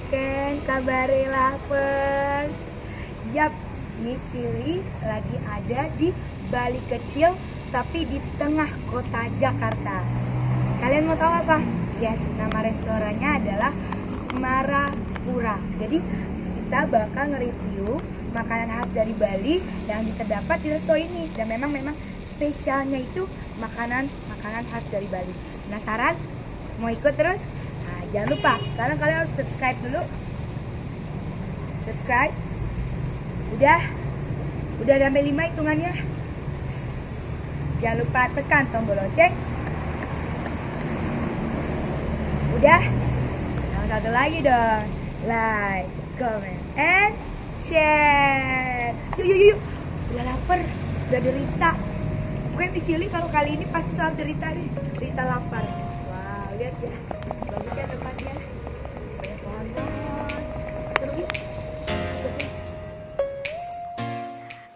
Ken kabare lovers. Yap, Miss Chili lagi ada di Bali kecil tapi di tengah kota Jakarta. Kalian mau tahu apa? Yes, nama restorannya adalah Semarapura. Jadi kita bakal nge-review makanan khas dari Bali yang terdapat di resto ini. Dan memang spesialnya itu makanan khas dari Bali. Penasaran? Mau ikut terus? Nah, jangan lupa, sekarang kalian harus subscribe dulu. Subscribe. Udah sampai 5 hitungannya. Jangan lupa tekan tombol lonceng. Udah? Nah, satu lagi dong. Like, comment, and share. Yuk. Udah lapar, udah derita. Gue Miss kalau kali ini pasti selalu derita nih. Derita lapar. Wow, lihat ya. Bagusnya tempatnya. Banyak pohon-pohon. Seru nih.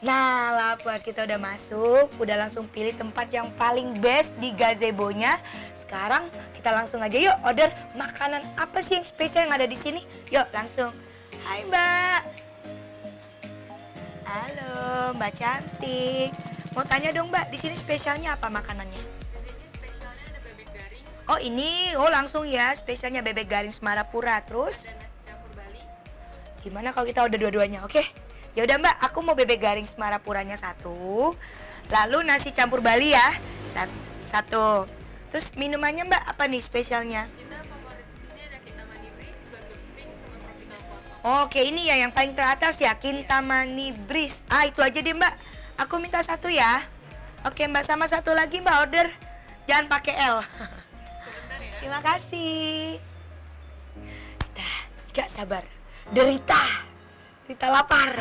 Nah, lapar, kita udah masuk, udah langsung pilih tempat yang paling best di gazebo-nya. Sekarang kita langsung aja yuk order makanan apa sih yang spesial yang ada di sini. Yuk langsung. Hai Mbak. Halo Mbak cantik. Mau tanya dong Mbak, di sini spesialnya apa makanannya? Di sini spesialnya ada bebek garing. Oh ini, langsung ya spesialnya bebek garing Semarapura. Terus? Ada nasi campur Bali. Gimana kalau kita order dua-duanya, oke? Ya udah Mbak, aku mau bebek garing Semarapuranya satu, lalu nasi campur Bali ya satu. Terus minumannya Mbak apa nih spesialnya? Kita favorit di sini ada Kintamani Breeze, Batu Spring, sama Tropical Photo. Oke, ini ya yang paling teratas ya, Kintamani Breeze. Itu aja deh Mbak. Aku minta satu ya. Oke Mbak, sama satu lagi Mbak order. Jangan pakai L. Sebentar ya. Terima kasih. Gak sabar. Derita lapar.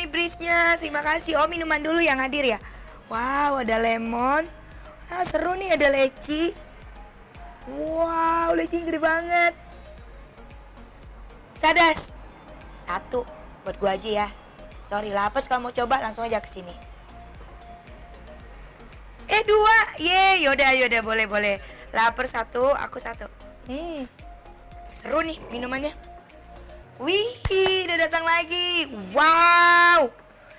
Breeze-nya, terima kasih. Oh, minuman dulu yang hadir ya. Wow, ada lemon. Seru nih, ada leci. Wow, leci gede banget. Sadas. Satu buat gua aja ya. Sorry, lapes, kalau mau coba langsung aja ke sini. Dua. Yaudah, boleh. Lapar satu, aku satu. Seru nih minumannya. Wih, udah datang lagi. Wow.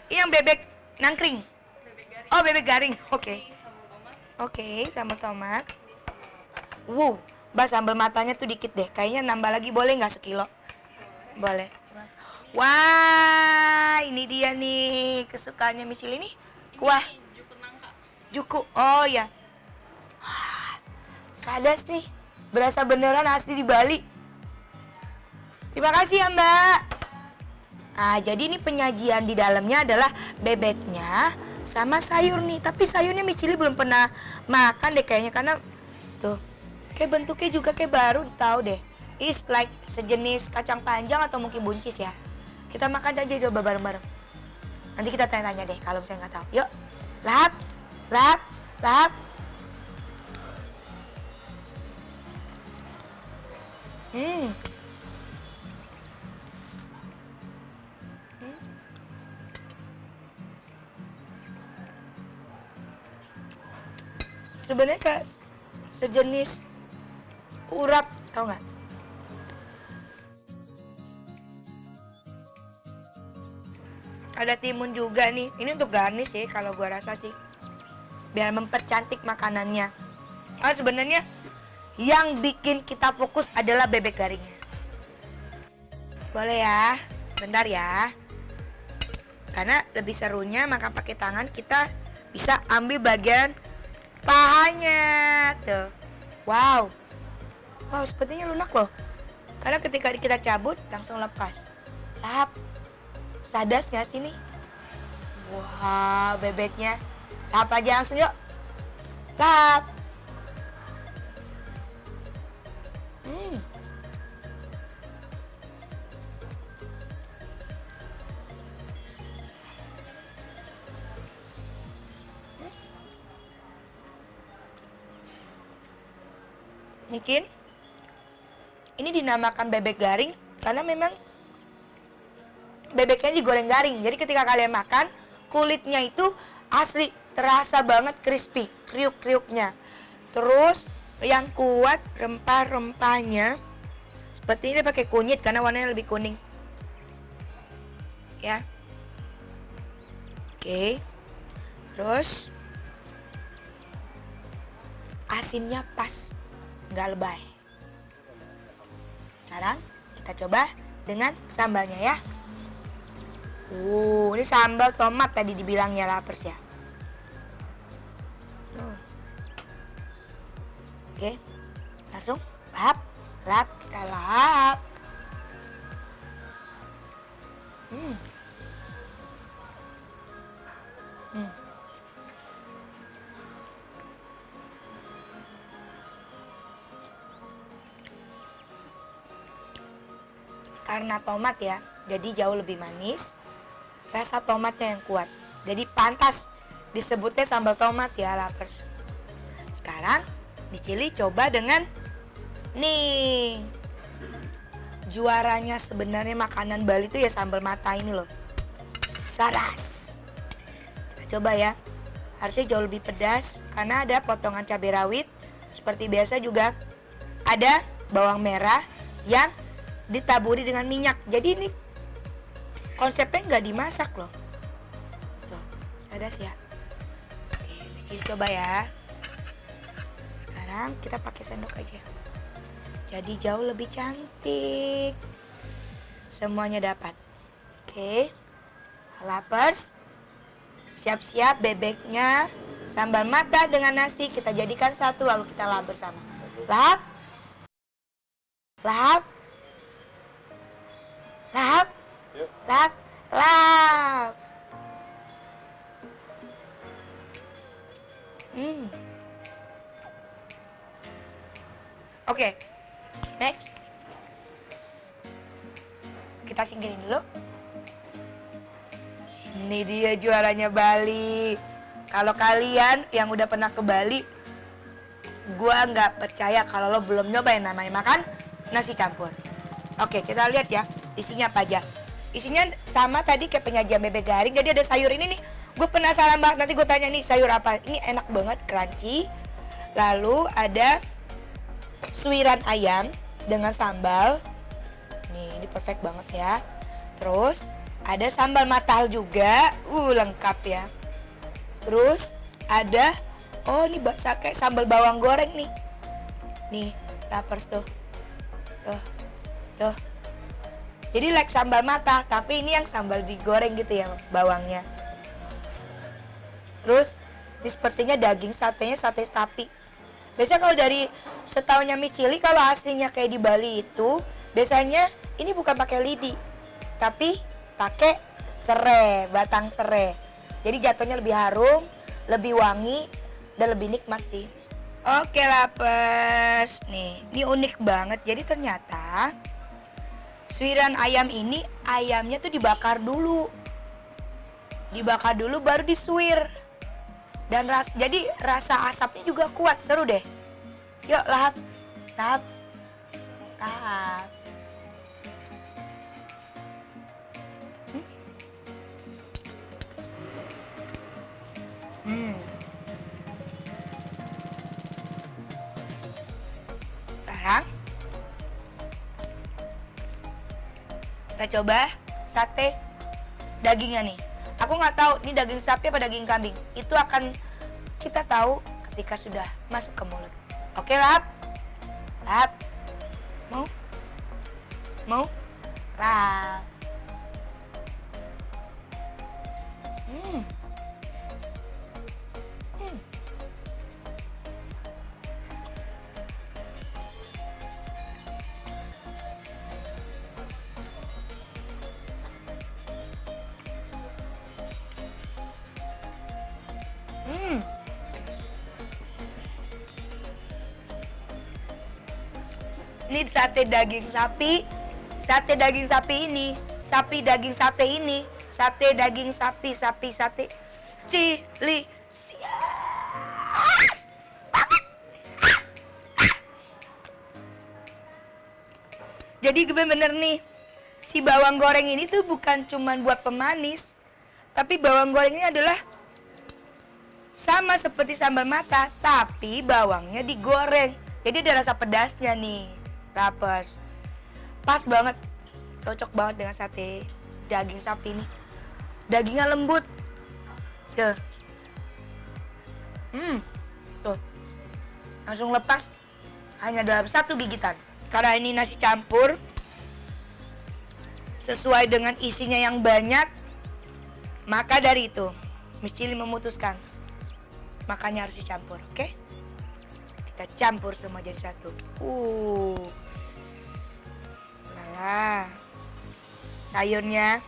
Ini yang bebek nangkring. Bebek garing. Oh, bebek garing. Oke. Sama tomat. Oke, sama tomat. Wow, Mbak sambal matanya tuh dikit deh. Kayaknya nambah lagi boleh nggak sekilo? Boleh. Wah, ini dia nih kesukaannya Miss Chili nih. Kuah. Ini juku nangka. Juku. Oh ya. Sadas nih. Berasa beneran asli di Bali. Terima kasih ya Mbak. Jadi ini penyajian di dalamnya adalah bebeknya sama sayur nih. Tapi sayurnya Miss Chili belum pernah makan deh kayaknya. Karena tuh, kayak bentuknya juga kayak baru tahu deh. Is like sejenis kacang panjang atau mungkin buncis ya. Kita makan aja coba bareng-bareng. Nanti kita tanya-tanya deh kalau misalnya nggak tahu. Yuk, lap. Sebenarnya kayak sejenis urap, tau nggak? Ada timun juga nih. Ini untuk garnish sih kalau gua rasa sih. biar mempercantik makanannya. Sebenarnya yang bikin kita fokus adalah bebek garingnya. Boleh ya, bentar ya. Karena lebih serunya makan pakai tangan, kita bisa ambil bagian pahanya. Tuh. Wow, sepertinya lunak loh. Karena ketika kita cabut langsung lepas. Lahap. Sadas gak sih nih? Wah, bebeknya. Lahap aja langsung yuk. Lahap. Mungkin ini dinamakan bebek garing karena memang bebeknya digoreng garing. Jadi ketika kalian makan, kulitnya itu asli terasa banget crispy, kriuk-kriuknya. Terus yang kuat rempah-rempahnya seperti ini pakai kunyit karena warnanya lebih kuning. Ya. Oke. Terus asinnya pas, nggak lebay. Sekarang kita coba dengan sambalnya ya. Ini sambal tomat tadi dibilangnya lapers ya. Oke, langsung lahap, kita lahap. Karena tomat ya, jadi jauh lebih manis. Rasa tomatnya yang kuat, jadi pantas disebutnya sambal tomat ya lapers. Sekarang di Chili coba dengan nih, juaranya sebenarnya makanan Bali itu ya sambal mata ini loh. Sadas. Kita coba ya. Harusnya jauh lebih pedas karena ada potongan cabai rawit. Seperti biasa juga ada bawang merah yang ditaburi dengan minyak. Jadi ini konsepnya nggak dimasak loh. Tuh, sadas ya. Oke, Cici coba ya. Sekarang kita pakai sendok aja. Jadi jauh lebih cantik. Semuanya dapat. Oke. Lapers. Siap-siap bebeknya, sambal mata dengan nasi kita jadikan satu lalu kita lahap bersama. Lahap. Lahap. Lahap. Lahap. Lahap. Oke. Next. Kita singkirin dulu. Ini dia juaranya Bali. Kalau kalian yang udah pernah ke Bali, gua nggak percaya kalau lo belum nyobain namanya makan nasi campur. Oke, kita lihat ya isinya apa aja. Isinya sama tadi kayak penyajian bebek garing. Jadi ada sayur ini nih. Gue penasaran banget, nanti gue tanya nih sayur apa. Ini enak banget, crunchy. Lalu ada suiran ayam dengan sambal. Nih, ini perfect banget ya. Terus ada sambal matahal juga. Lengkap ya. Terus ada, ini kayak sambal bawang goreng nih. Nih, lapers tuh. Tuh. Jadi like sambal mata, tapi ini yang sambal digoreng gitu ya bawangnya. Terus ini sepertinya daging satenya sate sapi. Biasanya kalau dari setaunya Miss Chili, kalau aslinya kayak di Bali itu biasanya ini bukan pakai lidi, tapi pakai serai, batang serai. Jadi jatuhnya lebih harum, lebih wangi, dan lebih nikmat sih. Oke lapers, nih ini unik banget. Jadi ternyata suiran ayam ini, ayamnya tuh dibakar dulu. Dibakar dulu baru disuir. Dan jadi rasa asapnya juga kuat, seru deh. Yuk lahap. Lahap. Lahap. Sekarang kita coba sate dagingnya nih. Aku nggak tahu ini daging sapi apa daging kambing. Itu akan kita tahu ketika sudah masuk ke mulut. Oke, Lap? Lap? Mau? Mau? Lap? Ini sate daging sapi. Sate daging sapi ini, sapi daging sate ini, sate daging sapi sate cili sias banget. Jadi bener nih, si bawang goreng ini tuh bukan cuman buat pemanis, tapi bawang goreng ini adalah sama seperti sambal mata, tapi bawangnya digoreng. Jadi ada rasa pedasnya nih, Lapers. Pas banget, cocok banget dengan sate daging sapi ini. Dagingnya lembut. Tuh. Tuh. Langsung lepas hanya dalam satu gigitan. Karena ini nasi campur, sesuai dengan isinya yang banyak, maka dari itu Miss Chili memutuskan makannya harus dicampur, oke? Kita campur semua jadi satu. Lala. Sayurnya.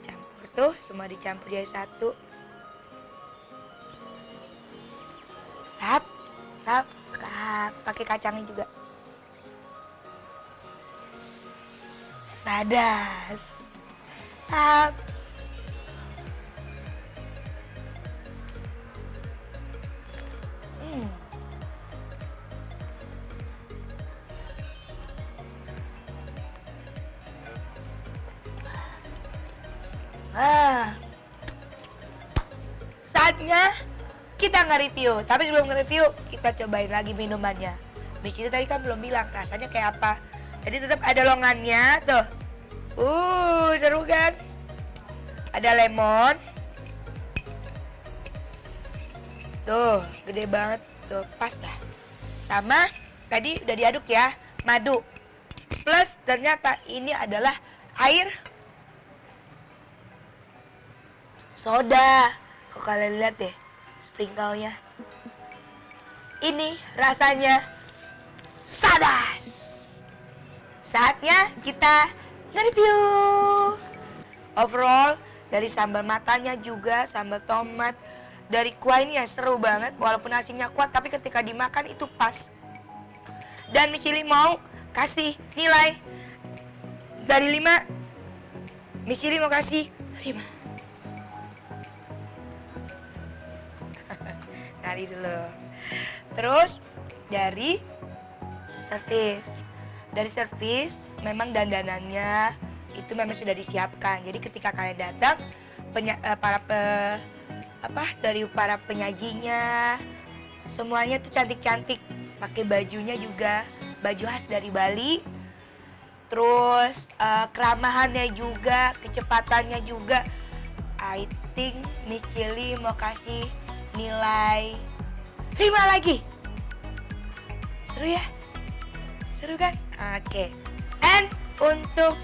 Campur tuh, semua dicampur jadi satu. Lap, lap, lap. Pakai kacangnya juga. Sadas. Lap. Saatnya kita nge-review. Tapi sebelum nge-review, kita cobain lagi minumannya. Miss Chili tadi kan belum bilang rasanya kayak apa. Jadi tetap ada longannya tuh. Seru kan? Ada lemon. Tuh, gede banget. Tuh, pas dah. Sama tadi udah diaduk ya, madu. Plus ternyata ini adalah air soda. Kok kalian lihat deh sprinkle-nya. Ini rasanya sadas. Saatnya kita nge-review. Overall dari sambal matanya juga, sambal tomat, dari kuah ini ya seru banget. Walaupun asinnya kuat, tapi ketika dimakan itu pas. Dan Miss Chili mau kasih nilai dari 5. Miss Chili mau kasih 5. Nari dulu. Terus dari servis. Dari servis memang dandanannya itu memang sudah disiapkan. Jadi ketika kalian datang dari para penyajinya semuanya tuh cantik-cantik. Pakai bajunya juga baju khas dari Bali. Terus keramahannya juga, kecepatannya juga. I think Miss Chili mau kasih nilai 5 lagi. Seru ya? Seru kan? Oke. And untuk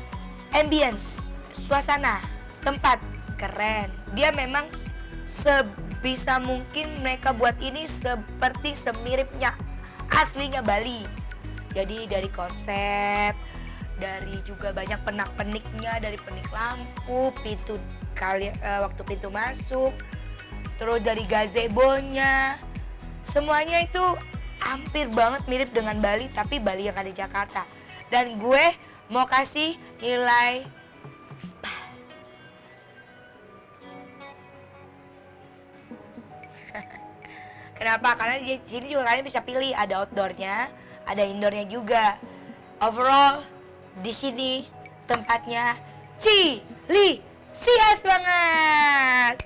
ambience, suasana, tempat, keren. Dia memang sebisa mungkin mereka buat ini seperti semiripnya aslinya Bali. Jadi dari konsep, dari juga banyak pernak-perniknya, dari pernik lampu, pintu waktu pintu masuk, terus dari gazebonya, semuanya itu hampir banget mirip dengan Bali, tapi Bali yang ada di Jakarta. Dan gue mau kasih nilai Kenapa? Karena di sini juga kalian bisa pilih, ada outdoornya, ada indoornya juga. Overall di sini tempatnya Chilisias banget.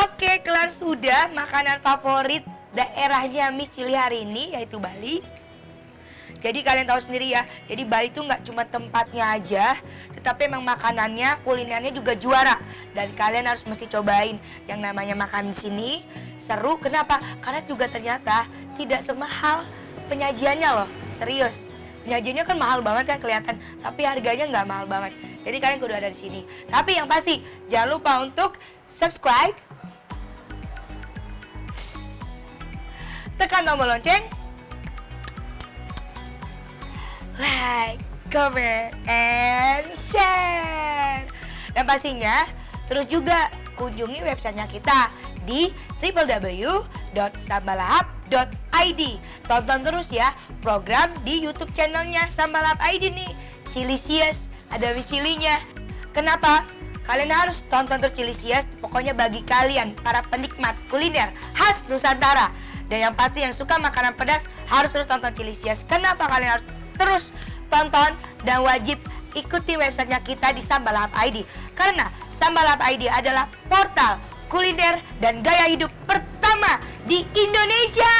Oke, kelar sudah makanan favorit daerahnya Miss Chili hari ini, yaitu Bali. Jadi kalian tahu sendiri ya, jadi Bali itu nggak cuma tempatnya aja, tetapi emang makanannya, kulinernya juga juara. Dan kalian harus mesti cobain yang namanya makan di sini. Seru, kenapa? Karena juga ternyata tidak semahal penyajiannya loh, serius. Penyajiannya kan mahal banget kan kelihatan, tapi harganya nggak mahal banget. Jadi kalian kudu ada di sini. Tapi yang pasti, jangan lupa untuk subscribe, tekan tombol lonceng, like, comment, and share. Dan pastinya terus juga kunjungi websitenya kita di www.sambalahap.id. Tonton terus ya program di YouTube channelnya Sambalahap ID nih. Cilisius, ada wisilinya. Kenapa? Kalian harus tonton terus Cilisius. Pokoknya bagi kalian para penikmat kuliner khas Nusantara dan yang pasti yang suka makanan pedas harus terus tonton Cilisius. Kenapa kalian harus terus tonton dan wajib ikuti websitenya kita di Sambalahap ID? Karena Sambalahap ID adalah portal kuliner dan gaya hidup pertama di Indonesia.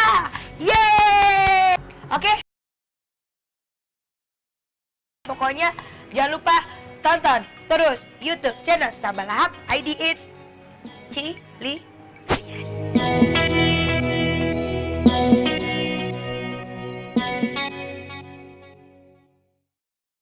Yeay! Oke? Pokoknya jangan lupa tonton terus YouTube channel Sambalahap ID It Cilisius.